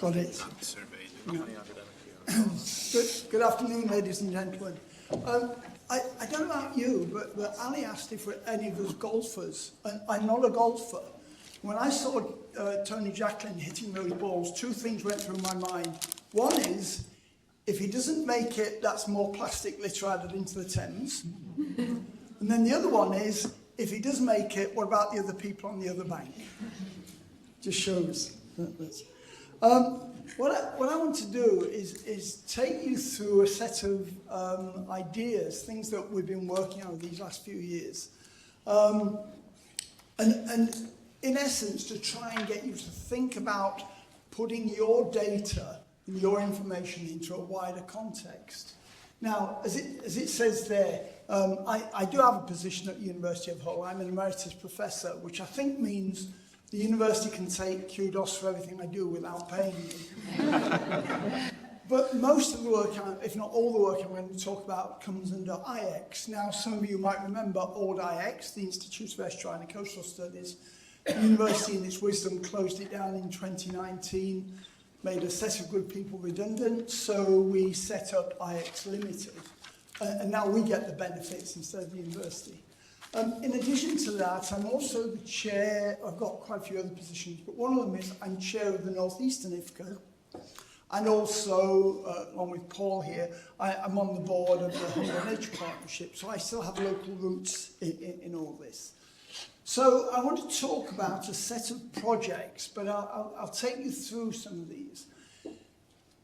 Got it. Yeah. Good afternoon, ladies and gentlemen. I don't know about you, but Ali asked if any of us golfers, and I'm not a golfer. When I saw Tony Jacklin hitting those balls, two things went through my mind. One is, if he doesn't make it, that's more plastic litter added into the Thames. And then the other one is, if he does make it, what about the other people on the other bank? Just shows. What I want to do is take you through a set of ideas, things that we've been working on these last few years. And in essence, to try and get you to think about putting your data and your information into a wider context. Now, as it says there, I do have a position at the University of Hull. I'm an emeritus professor, which I think means the university can take kudos for everything I do without paying me. But most of the work, if not all the work I'm going to talk about, comes under IX. Now, some of you might remember old IX, the Institute of Estuarine and Coastal Studies. The university, in its wisdom, closed it down in 2019, made a set of good people redundant, so we set up IX Limited. And now we get the benefits instead of the university. In addition to that, I'm also the chair, I've got quite a few other positions, but one of them is I'm chair of the North Eastern IFCA, and also, along with Paul here, I'm on the board of the Humber Nature Partnership, so I still have local roots in all this. So I want to talk about a set of projects, but I'll take you through some of these.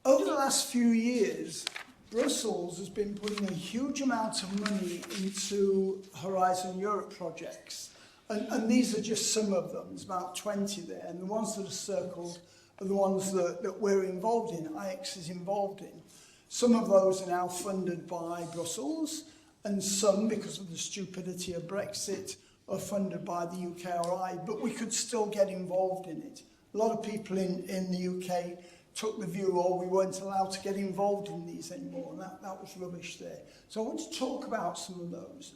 Over the last few years, Brussels has been putting a huge amount of money into Horizon Europe projects. And these are just some of them. There's about 20 there. And the ones that are circled are the ones that we're involved in, IX is involved in. Some of those are now funded by Brussels, and some, because of the stupidity of Brexit, are funded by the UKRI, but we could still get involved in it. A lot of people in the UK took the view, we weren't allowed to get involved in these anymore, and that was rubbish there. So I want to talk about some of those.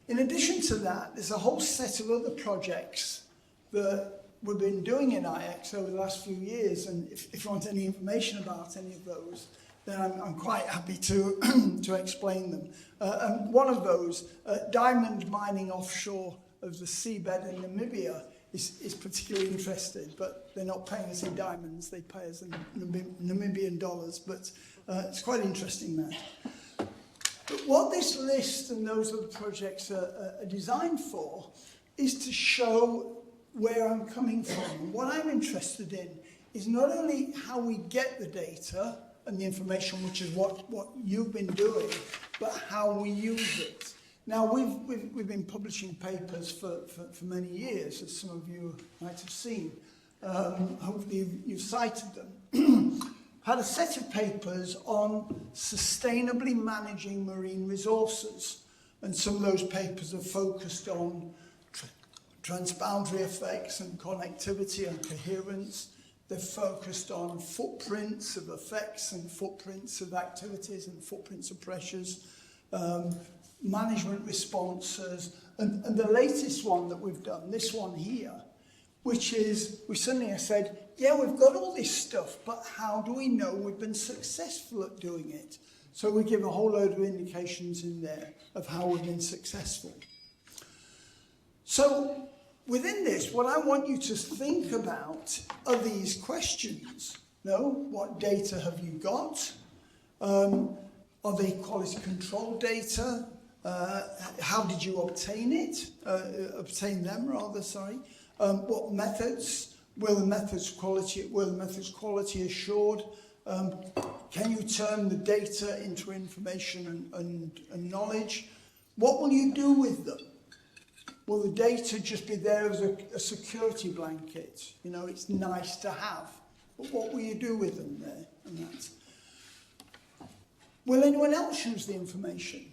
In addition to that, there's a whole set of other projects that we've been doing in IX over the last few years, and if you want any information about any of those, then I'm quite happy to to explain them. And one of those, diamond mining offshore of the seabed in Namibia, is particularly interested, but they're not paying us in diamonds, they pay us in Namibian dollars, but it's quite interesting that. But what this list and those other projects are designed for is to show where I'm coming from. What I'm interested in is not only how we get the data and the information, which is what you've been doing, but how we use it. Now, we've been publishing papers for many years, as some of you might have seen. Hopefully you've cited them. Had a set of papers on sustainably managing marine resources. And some of those papers are focused on transboundary effects and connectivity and coherence. They're focused on footprints of effects and footprints of activities and footprints of pressures. Management responses, and the latest one that we've done, this one here, which is, we suddenly said, yeah, we've got all this stuff, but how do we know we've been successful at doing it? So we give a whole load of indications in there of how we've been successful. So within this, what I want you to think about are these questions. What data have you got? Are they quality control data? How did you obtain it? Obtain them, rather, sorry. What methods? Were the methods quality assured? Can you turn the data into information and knowledge? What will you do with them? Will the data just be there as a security blanket? It's nice to have. But what will you do with them there? And that. Will anyone else use the information?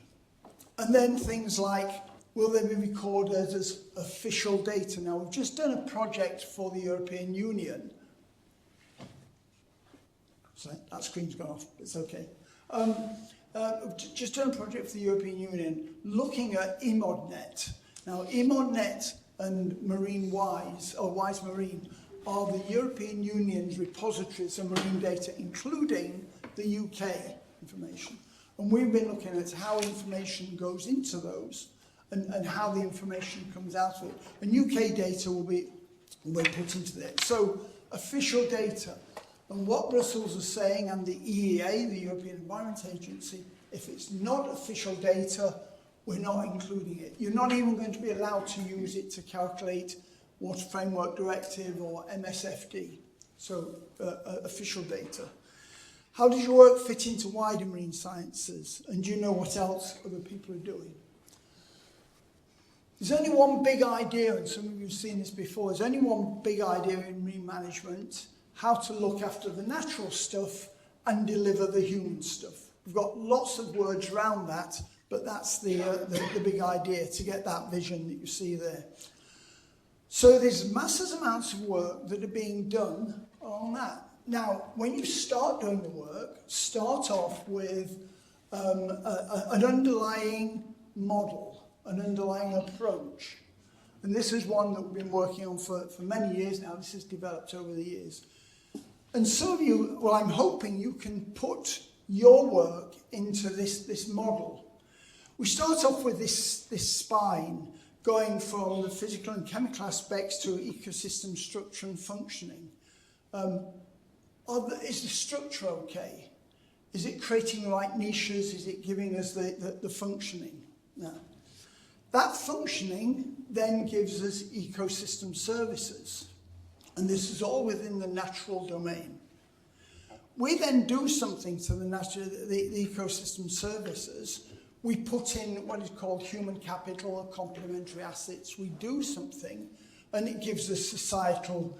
And then things like, will they be recorded as official data? Now, we've just done a project for the European Union. So that screen's gone off, it's okay. Just done a project for the European Union looking at EMODNet. Now, EMODNet and Marine Wise, or Wise Marine, are the European Union's repositories of marine data, including the UK information. And we've been looking at how information goes into those and how the information comes out of it. And UK data will be put into there. So official data. And what Brussels is saying, and the EEA, the European Environment Agency, if it's not official data, we're not including it. You're not even going to be allowed to use it to calculate Water Framework Directive or MSFD, so official data. How does your work fit into wider marine sciences? And do you know what else other people are doing? There's only one big idea, and some of you have seen this before, there's only one big idea in marine management, how to look after the natural stuff and deliver the human stuff. We've got lots of words around that, but that's the big idea, to get that vision that you see there. So there's massive amounts of work that are being done on that. Now, when you start doing the work, start off with an underlying model, an underlying approach. And this is one that we've been working on for many years now. This has developed over the years. And some of you, well, I'm hoping you can put your work into this model. We start off with this spine, going from the physical and chemical aspects to ecosystem structure and functioning. Is the structure okay? Is it creating the right niches? Is it giving us the functioning? No. That functioning then gives us ecosystem services. And this is all within the natural domain. We then do something to the ecosystem services. We put in what is called human capital or complementary assets. We do something, and it gives us societal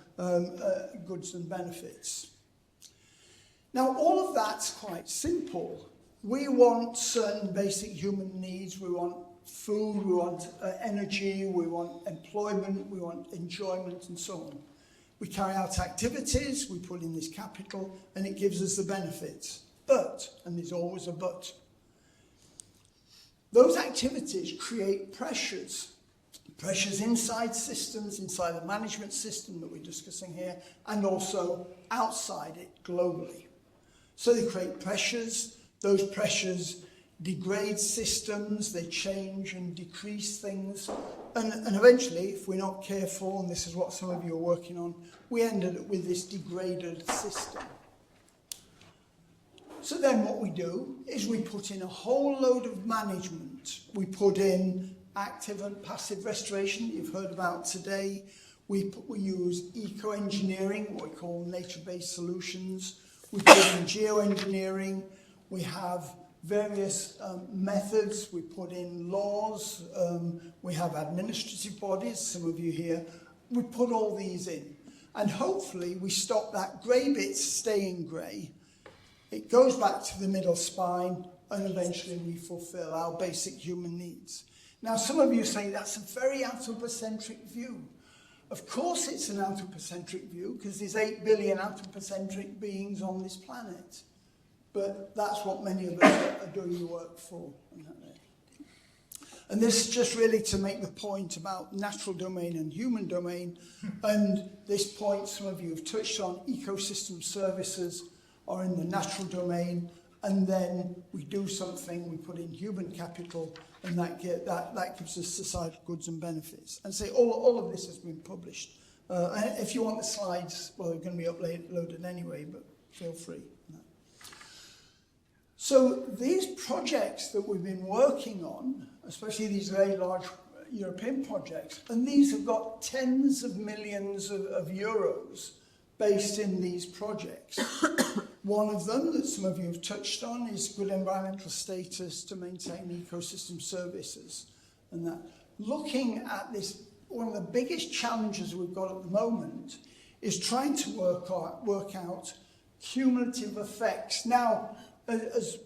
goods and benefits. Now, all of that's quite simple. We want certain basic human needs. We want food, we want energy, we want employment, we want enjoyment, and so on. We carry out activities, we put in this capital, and it gives us the benefits. But, and there's always a but, those activities create pressures. Pressures inside systems, inside the management system that we're discussing here, and also outside it globally. So they create pressures. Those pressures degrade systems, they change and decrease things, and eventually, if we're not careful, and this is what some of you are working on, we ended up with this degraded system. So then what we do is we put in a whole load of management. We put in active and passive restoration, you've heard about today. We use eco-engineering, what we call nature-based solutions. We put in geoengineering. We have various methods. We put in laws. We have administrative bodies, some of you here. We put all these in. And hopefully we stop that grey bit staying grey. It goes back to the middle spine, and eventually we fulfill our basic human needs. Now, some of you say that's a very anthropocentric view. Of course it's an anthropocentric view, because there's 8 billion anthropocentric beings on this planet. But that's what many of us are doing the work for. And this is just really to make the point about natural domain and human domain. And this point some of you have touched on, ecosystem services are in the natural domain. And then we do something, we put in human capital, and that gives us societal goods and benefits. And say all of this has been published. And if you want the slides, well, they're going to be uploaded anyway, but feel free. So these projects that we've been working on, especially these very large European projects, and these have got tens of millions of euros based in these projects. One of them that some of you have touched on is good environmental status to maintain ecosystem services. And that, looking at this, one of the biggest challenges we've got at the moment is trying to work out cumulative effects. Now, as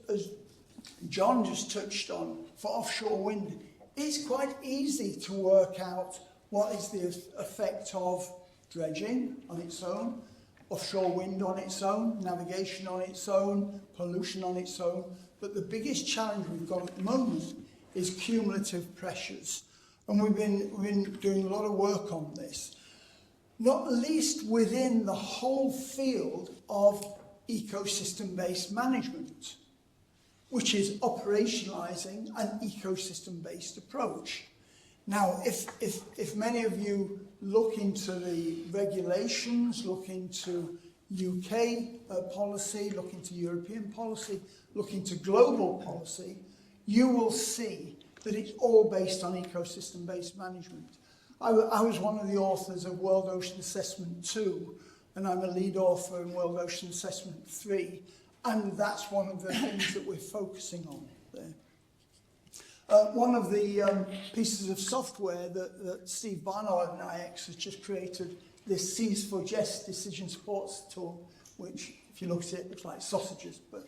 John just touched on, for offshore wind, it's quite easy to work out what is the effect of dredging on its own, offshore wind on its own, navigation on its own, pollution on its own. But the biggest challenge we've got at the moment is cumulative pressures. And we've been doing a lot of work on this. not least within the whole field of ecosystem-based management, which is operationalizing an ecosystem-based approach. Now, if many of you look into the regulations, look into UK policy, look into European policy, look into global policy, you will see that it's all based on ecosystem-based management. I was one of the authors of World Ocean Assessment 2, and I'm a lead author in World Ocean Assessment 3, and that's one of the things that we're focusing on there. One of the pieces of software that Steve Barnard and IX has just created, this C's for Jest decision support tool, which, if you look at it, looks like sausages, but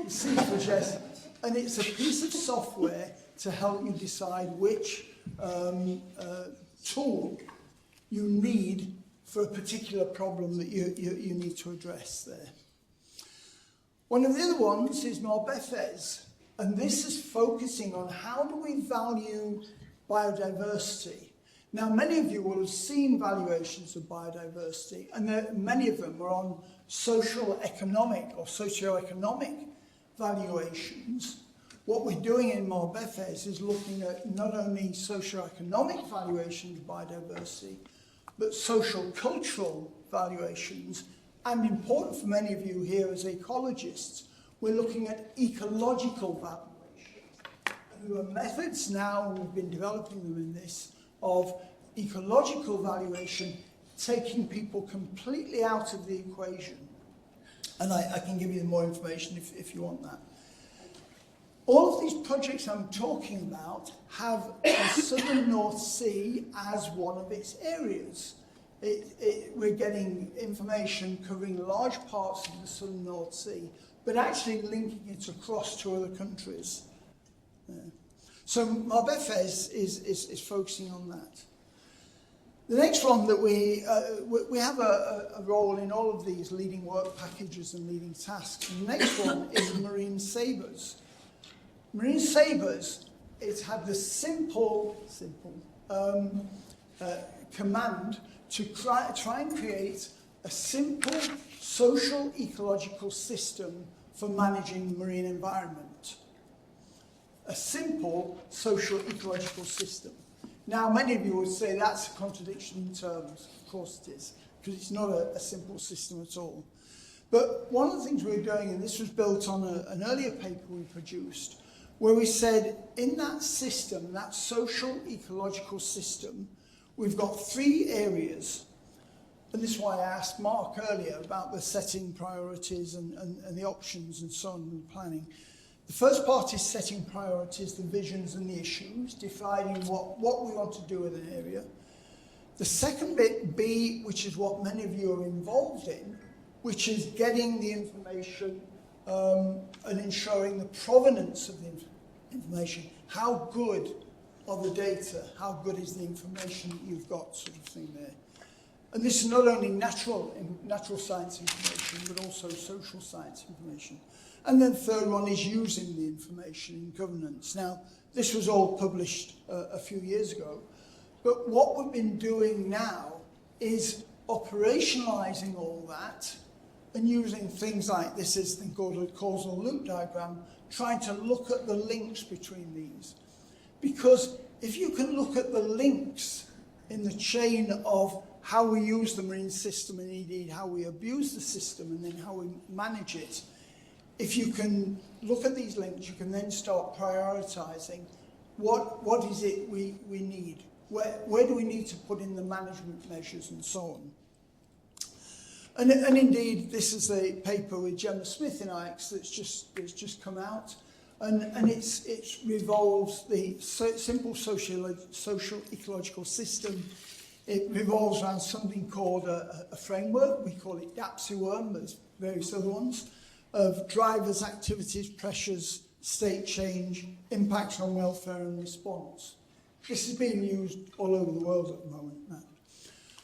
C's for Jest. And it's a piece of software to help you decide which tool you need for a particular problem that you need to address there. One of the other ones is Marbefes, and this is focusing on how do we value biodiversity. Now, many of you will have seen valuations of biodiversity, and many of them are on social-economic or socio-economic valuations. What we're doing in Marbefes is looking at not only socio-economic valuations of biodiversity, but social-cultural valuations, and important for many of you here as ecologists, we're looking at ecological valuations. And there are methods now, we've been developing them in this, of ecological valuation, taking people completely out of the equation. And I can give you more information if you want that. All of these projects I'm talking about have the southern North Sea as one of its areas. We're getting information covering large parts of the southern North Sea, but actually linking it across to other countries. So Marbefes is focusing on that. The next one that we have a role in all of these leading work packages and leading tasks. And the next one is Marine Sabres. Marine Sabres, it's had the simple command to try and create a simple social ecological system for managing the marine environment. A simple social ecological system. Now, many of you would say that's a contradiction in terms. Of course it is, because it's not a simple system at all. But one of the things we're doing, and this was built on an earlier paper we produced, where we said in that system, that social ecological system, we've got 3 areas. And this is why I asked Mark earlier about the setting priorities and the options and so on and planning. The first part is setting priorities, the visions and the issues, defining what we want to do with an area. The second bit, B, which is what many of you are involved in, which is getting the information and ensuring the provenance of the information. How good are the data? How good is the information that you've got, sort of thing there. And this is not only natural science information, but also social science information. And then the third one is using the information in governance. Now, this was all published a few years ago, but what we've been doing now is operationalizing all that and using things like this is called a causal loop diagram, trying to look at the links between these. Because if you can look at the links in the chain of how we use the marine system and indeed how we abuse the system and then how we manage it, if you can look at these links, you can then start prioritizing what is it we need, where do we need to put in the management measures and so on. And indeed, this is a paper with Gemma Smith in IX that's just come out, and it revolves the simple social ecological system. It revolves around something called a framework. We call it DAPSI-worm, but there's various other ones, of drivers, activities, pressures, state change, impacts on welfare and response. This is being used all over the world at the moment now.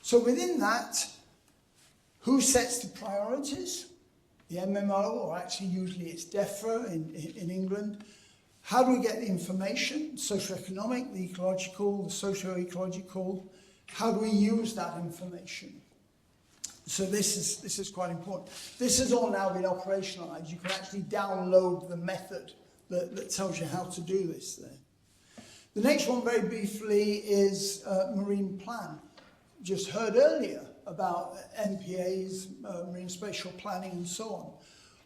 So within that, who sets the priorities? The MMO, or actually usually it's DEFRA in England. How do we get the information? Socioeconomic, the ecological, the socio-ecological. how do we use that information? So this is quite important. This has all now been operationalized. You can actually download the method that tells you how to do this there. The next one, very briefly, is Marine Plan. Just heard earlier about MPAs, Marine Spatial Planning, and so on.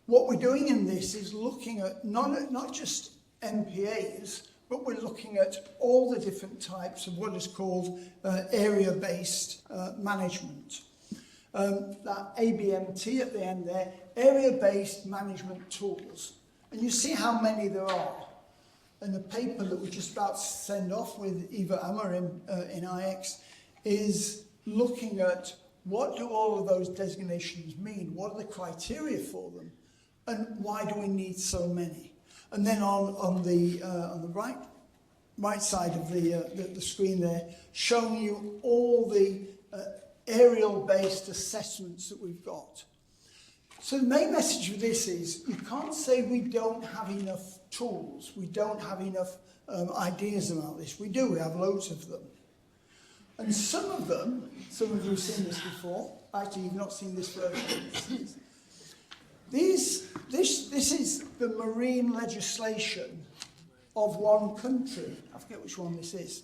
What we're doing in this is looking at not just MPAs, but we're looking at all the different types of what is called area-based management. That ABMT at the end there, area-based management tools. And you see how many there are. And the paper that we're just about to send off with Eva Ammer in IX is looking at what do all of those designations mean? What are the criteria for them? And why do we need so many? And then on the right side of the screen there, showing you all the aerial-based assessments that we've got. So the main message of this is you can't say we don't have enough tools, we don't have enough ideas about this. We do, we have loads of them. And some of you have seen this before. Actually, you've not seen this version. This is the marine legislation of one country. I forget which one this is.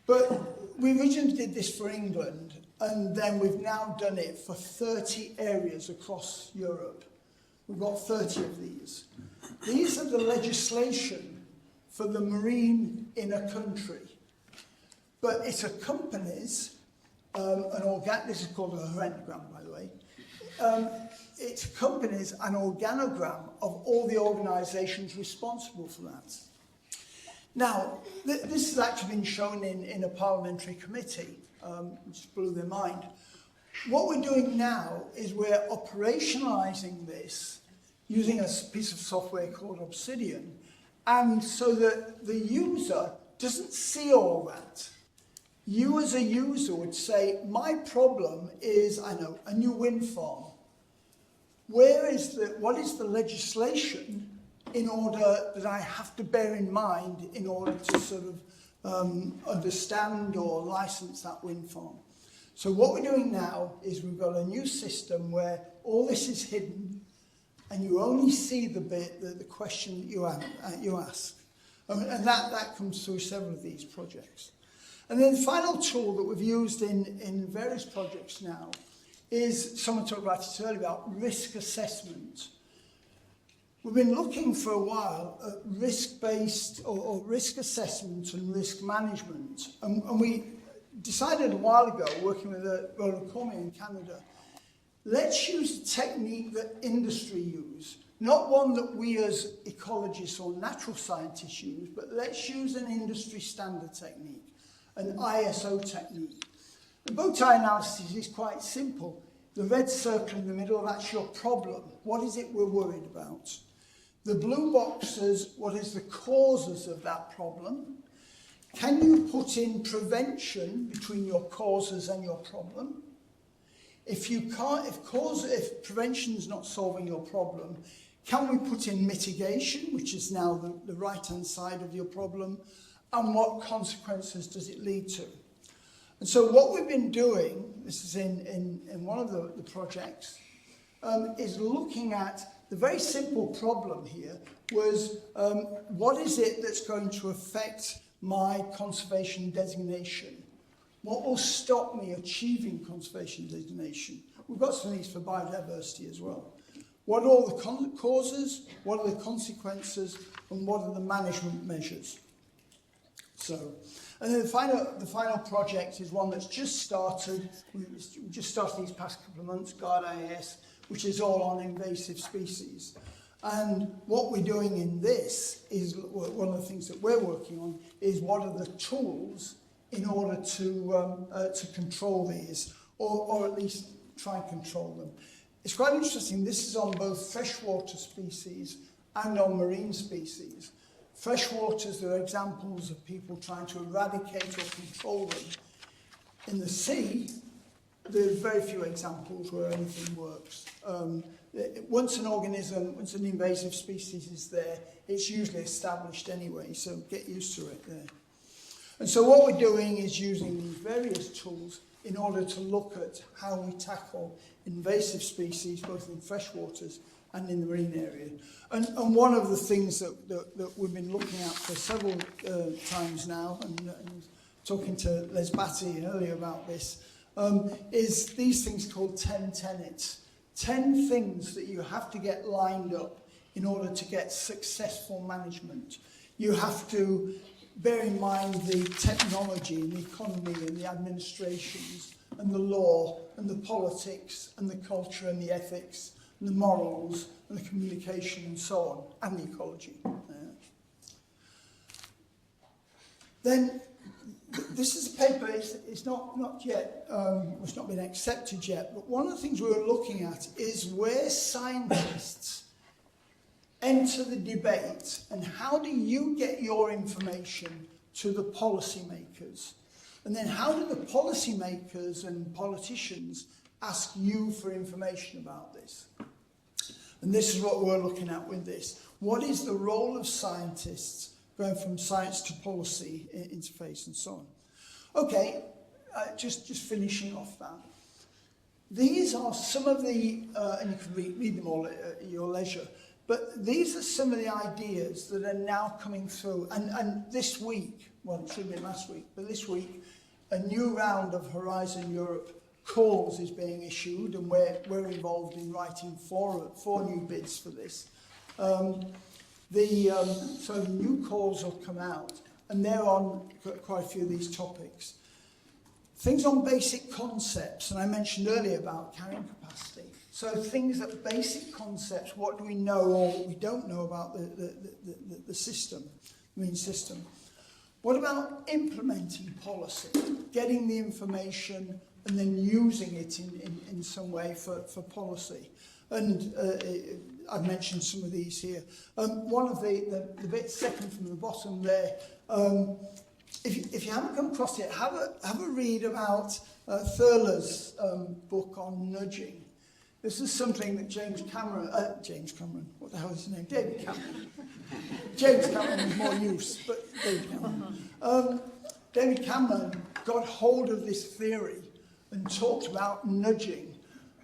But we originally did this for England, and then we've now done it for 30 areas across Europe. We've got 30 of these. These are the legislation for the marine in a country. But it accompanies this is called a horrendogram, by the way. It accompanies an organogram of all the organisations responsible for that. Now, this has actually been shown in a parliamentary committee, which blew their mind. What we're doing now is we're operationalising this using a piece of software called Obsidian, and so that the user doesn't see all that. You as a user would say, my problem is, I know, a new wind farm. What is the legislation in order that I have to bear in mind in order to sort of understand or license that wind farm? So what we're doing now is we've got a new system where all this is hidden and you only see the bit, the question that you ask. And that comes through several of these projects. And then the final tool that we've used in various projects now is, someone talked about it earlier, about risk assessment. We've been looking for a while at risk-based or risk assessment and risk management. And we decided a while ago, working with Roland Cormier in Canada, let's use a technique that industry use. Not one that we as ecologists or natural scientists use, but let's use an industry standard technique, an ISO technique. The bow tie analysis is quite simple. The red circle in the middle, that's your problem. What is it we're worried about? The blue boxes, what is the causes of that problem? Can you put in prevention between your causes and your problem? If prevention is not solving your problem, can we put in mitigation, which is now the right-hand side of your problem, and what consequences does it lead to? And so what we've been doing, this is in one of the projects, is looking at the very simple problem here was what is it that's going to affect my conservation designation? What will stop me achieving conservation designation? We've got some of these for biodiversity as well. What are all the causes? What are the consequences? And what are the management measures? So, and then the final project is one that's just started. We just started these past couple of months, GuardIAS, which is all on invasive species. And what we're doing in this is, one of the things that we're working on is what are the tools in order to control these, or at least try and control them. It's quite interesting, this is on both freshwater species and on marine species. Freshwaters are examples of people trying to eradicate or control them. In the sea, there's very few examples where anything works. Once an invasive species is there, it's usually established anyway, so get used to it there. And so what we're doing is using these various tools in order to look at how we tackle invasive species, both in freshwaters and in the marine area. And one of the things that we've been looking at for several times now, and talking to Les Batty earlier about this, is these things called 10 tenets. 10 things that you have to get lined up in order to get successful management. You have to bear in mind the technology and the economy and the administrations and the law and the politics and the culture and the ethics and the morals and the communication and so on, and the ecology. Then this is a paper, it's not yet, it's not been accepted yet, but one of the things we were looking at is where scientists enter the debate and how do you get your information to the policymakers? And then how do the policymakers and politicians ask you for information about this? And this is what we're looking at with this. What is the role of scientists going from science to policy interface and so on? Okay, just finishing off that. These are some of the, and you can read them all at your leisure, but these are some of the ideas that are now coming through. And this week, well, it should have been last week, but this week, a new round of Horizon Europe calls is being issued, and we're involved in writing four new bids for this. So new calls will come out, and they're on quite a few of these topics. Things on basic concepts, and I mentioned earlier about carrying capacity. So things that basic concepts, what do we know or what we don't know about the system, the marine system. What about implementing policy, getting the information and then using it in some way for policy? And I've mentioned some of these here. One of the bit second from the bottom there, if you haven't come across it, have a read about Thurler's book on nudging. This is something that James Cameron, what the hell is his name? David Cameron. James Cameron is more use, but David Cameron. David Cameron got hold of this theory and talked about nudging.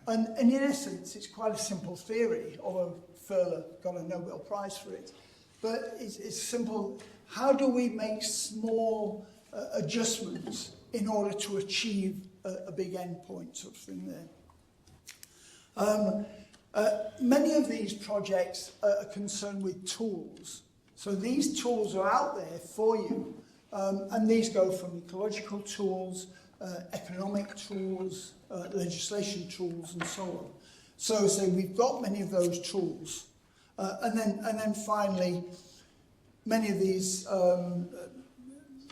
And in essence, it's quite a simple theory, although Thurler got a Nobel Prize for it. But it's simple. How do we make small adjustments in order to achieve a big endpoint sort of thing there? Many of these projects are concerned with tools. So these tools are out there for you. And these go from ecological tools, economic tools, legislation tools, and so on. So we've got many of those tools. And then finally, many of these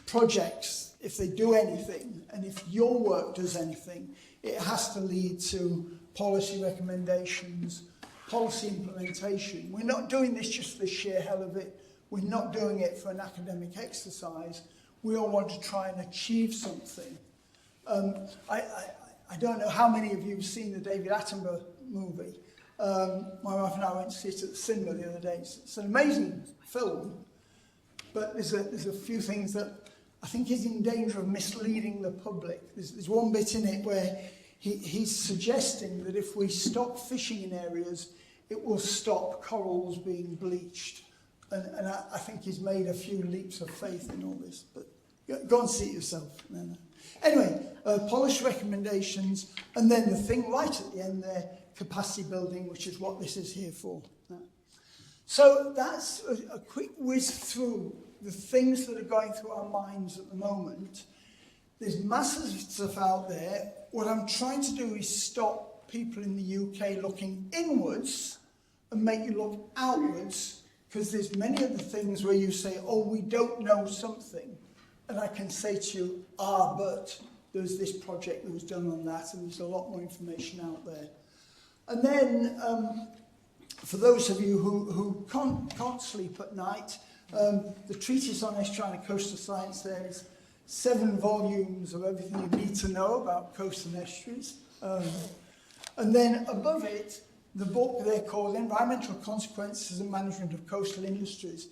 projects, if they do anything, and if your work does anything, it has to lead to policy recommendations, policy implementation. We're not doing this just for the sheer hell of it. We're not doing it for an academic exercise. We all want to try and achieve something. I don't know how many of you have seen the David Attenborough movie. My wife and I went to see it at the cinema the other day. It's an amazing film, but there's a few things that I think is in danger of misleading the public. There's one bit in it where he's suggesting that if we stop fishing in areas, it will stop corals being bleached. And I think he's made a few leaps of faith in all this. But go and see it yourself. Anyway, policy recommendations, and then the thing right at the end there, capacity building, which is what this is here for. So that's a quick whiz through the things that are going through our minds at the moment. There's masses of stuff out there. What I'm trying to do is stop people in the UK looking inwards and make you look outwards, because there's many of the things where you say, oh, we don't know something. And I can say to you, but there's this project that was done on that, and there's a lot more information out there. And then, for those of you who can't sleep at night, the treatise on estuarine and coastal science there is 7 volumes of everything you need to know about coasts and estuaries. And then above it, the book there called Environmental Consequences and Management of Coastal Industries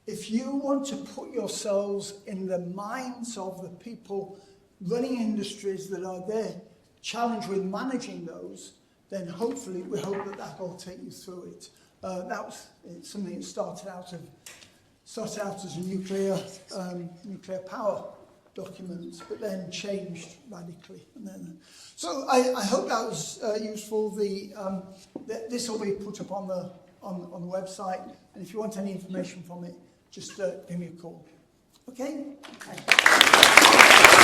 if you want to put yourselves in the minds of the people running industries that are there, challenged with managing those, then hopefully we hope that that will take you through it. That was something that started out as a nuclear power document, but then changed radically. And then, so I hope that was useful. This will be put up on the website, and if you want any information from it, just give me a call. Okay?